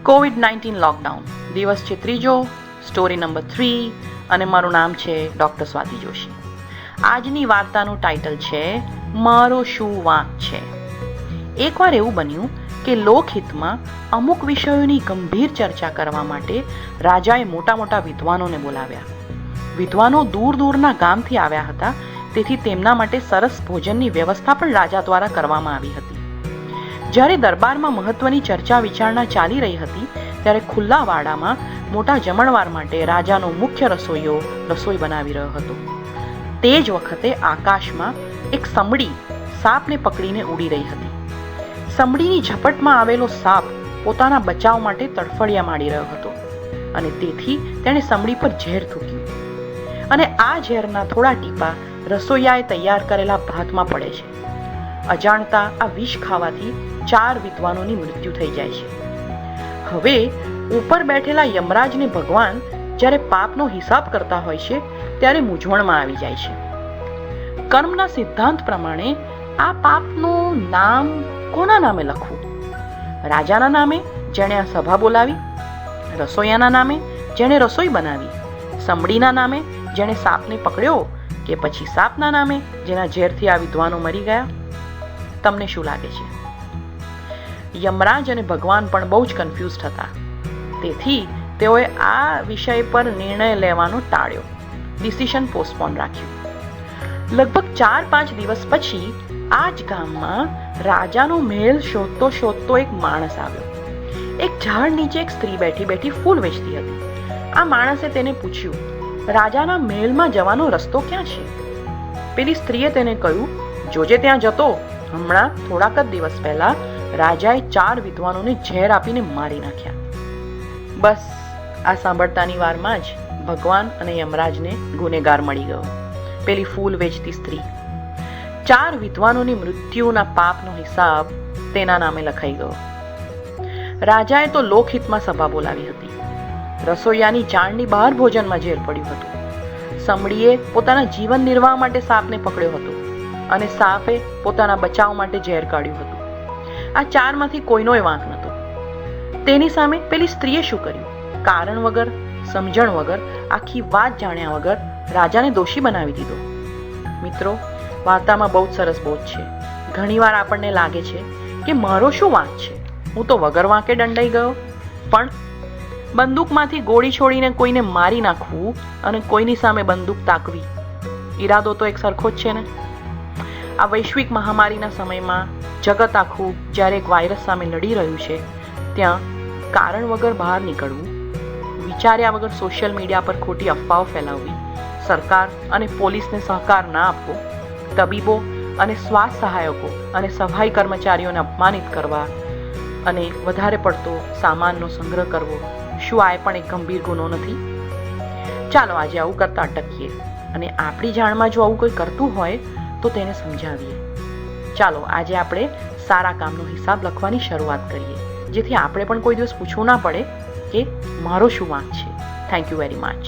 COVID-19 lockdown દિવસ છે 3જો, story number 3 અને મારું નામ છે ડૉક્ટર સ્વાતિ જોશી. આજની વાર્તાનું ટાઇટલ છે મારો શું વાંક છે. એકવાર એવું બન્યું કે લોકહિતમાં અમુક વિષયોની ગંભીર ચર્ચા કરવા માટે રાજાએ મોટા મોટા વિદ્વાનોને બોલાવ્યા. વિદ્વાનો દૂર દૂરના ગામથી આવ્યા હતા, તેથી તેમના માટે સરસ ભોજનની વ્યવસ્થા પણ રાજા દ્વારા કરવામાં આવી હતી. જ્યારે દરબારમાં મહત્વની ચર્ચા વિચારણા ચાલી રહી હતી, ત્યારે ખુલ્લા વાડામાં મોટા જમણવાર માટે રાજાનો મુખ્ય રસોઈયો રસોઈ બનાવી રહ્યો હતો. તે જ વખતે આકાશમાં એક સમડી સાપને પકડીને ઉડી રહી હતી. સમડીની ઝપટમાં આવેલો સાપ પોતાના બચાવ માટે તડફડિયા માંડી રહ્યો હતો અને તેથી તેણે સમડી પર ઝેર થૂક્યું અને આ ઝેરના થોડા ટીપા રસોઈયાએ તૈયાર કરેલા ભાતમાં પડે છે. અજાણતા આ વિષ ખાવાથી 4 વિદ્વાનોની મૃત્યુ થઈ જાય છે. હવે ઉપર બેઠેલા યમરાજને ભગવાન જ્યારે પાપનો હિસાબ કરતા હોય છે, ત્યારે મૂંઝવણમાં આવી જાય છે. કર્મના સિદ્ધાંત પ્રમાણે આ પાપનું નામ કોના નામે લખવું? રાજાના નામે, જેણે આ સભા બોલાવી? રસોઈયાના નામે, જેણે રસોઈ બનાવી? સમડીના નામે, જેણે સાપને પકડ્યો? કે પછી સાપના નામે, જેના ઝેરથી આ વિદ્વાનો મરી ગયા? તમને શું લાગે છે? યમરાજ અને ભગવાન પણ બહુ જ કન્ફ્યુઝ હતા. તેથી તેઓએ આ વિષય પર નિર્ણય લેવાનો ટાળ્યો. ડિસિઝન પોસ્ટપોન રાખ્યું. લગભગ 4-5 દિવસ પછી આ જ ગામમાં રાજાનો મહેલ શોધતો શોધતો એક માણસ આવ્યો. એક ઝાડ નીચે એક સ્ત્રી બેઠી બેઠી ફૂલ વેચતી હતી. આ માણસે તેને પૂછ્યું, રાજાના મહેલમાં જવાનો રસ્તો ક્યાં છે? પેલી સ્ત્રીએ તેને કહ્યું, જોજે ત્યાં જતો. હમણાં થોડાક જ દિવસ પહેલા રાજાએ 4 વિદ્વાનોને ઝેર આપીને મારી નાખ્યા. બસ આ સાંભળતાની વારમાં જ ભગવાન અને યમરાજને ગુનેગાર મળી ગયો. પેલી ફૂલ વેચતી સ્ત્રી. 4 વિદ્વાનોની મૃત્યુના પાપનો હિસાબ તેના નામે લખાઈ ગયો. રાજાએ તો લોકહિતમાં સભા બોલાવી હતી. રસોઈયાની જાળની બહાર ભોજનમાં ઝેર પડ્યું હતું. સમડીએ પોતાના જીવન નિર્વાહ માટે સાપને પકડ્યો હતો અને સાપે પોતાના બચાવ માટે ઝેર કાઢ્યું હતું. આ 4માંથી કોઈનોય વાંક નહોતો. તેની સામે પેલી સ્ત્રીએ શું કર્યું? કારણ વગર, સમજણ વગર, આખી વાત જાણ્યા વગર રાજાને દોષી બનાવી દીધો. મિત્રો, વાર્તામાં બહુ જ સરસ બોધ છે. ઘણીવાર આપણને લાગે છે કે મારો શું વાંક છે, હું તો વગર વાંકે દંડાઈ ગયો. પણ બંદૂકમાંથી ગોળી છોડીને કોઈને મારી નાખવું અને કોઈની સામે બંદૂક તાકવી, ઈરાદો તો એક સરખો જ છે ને. આ વૈશ્વિક મહામારીના સમયમાં જગત આખું જ્યારે એક વાયરસ સામે લડી રહ્યું છે, ત્યાં કારણ વગર બહાર નીકળવું, વિચાર્યા વગર સોશિયલ મીડિયા પર ખોટી અફવાઓ ફેલાવવી, સરકાર અને પોલીસને સહકાર ના આપવો, તબીબો અને સ્વાસ્થ્ય સહાયકો અને સફાઈ કર્મચારીઓને અપમાનિત કરવા અને વધારે પડતો સામાનનો સંગ્રહ કરવો, શું આ પણ એક ગંભીર ગુનો નથી? ચાલો આજે આવું કરતા અટકીએ અને આપણી જાણમાં જો આવું કોઈ કરતું હોય તો તેને સમજાવીએ. ચાલો આજે આપણે સારા કામનો હિસાબ લખવાની શરૂઆત કરીએ, જેથી આપણે પણ કોઈ દિવસ પૂછવું ના પડે કે મારો શું વાંક છે. Thank you very much.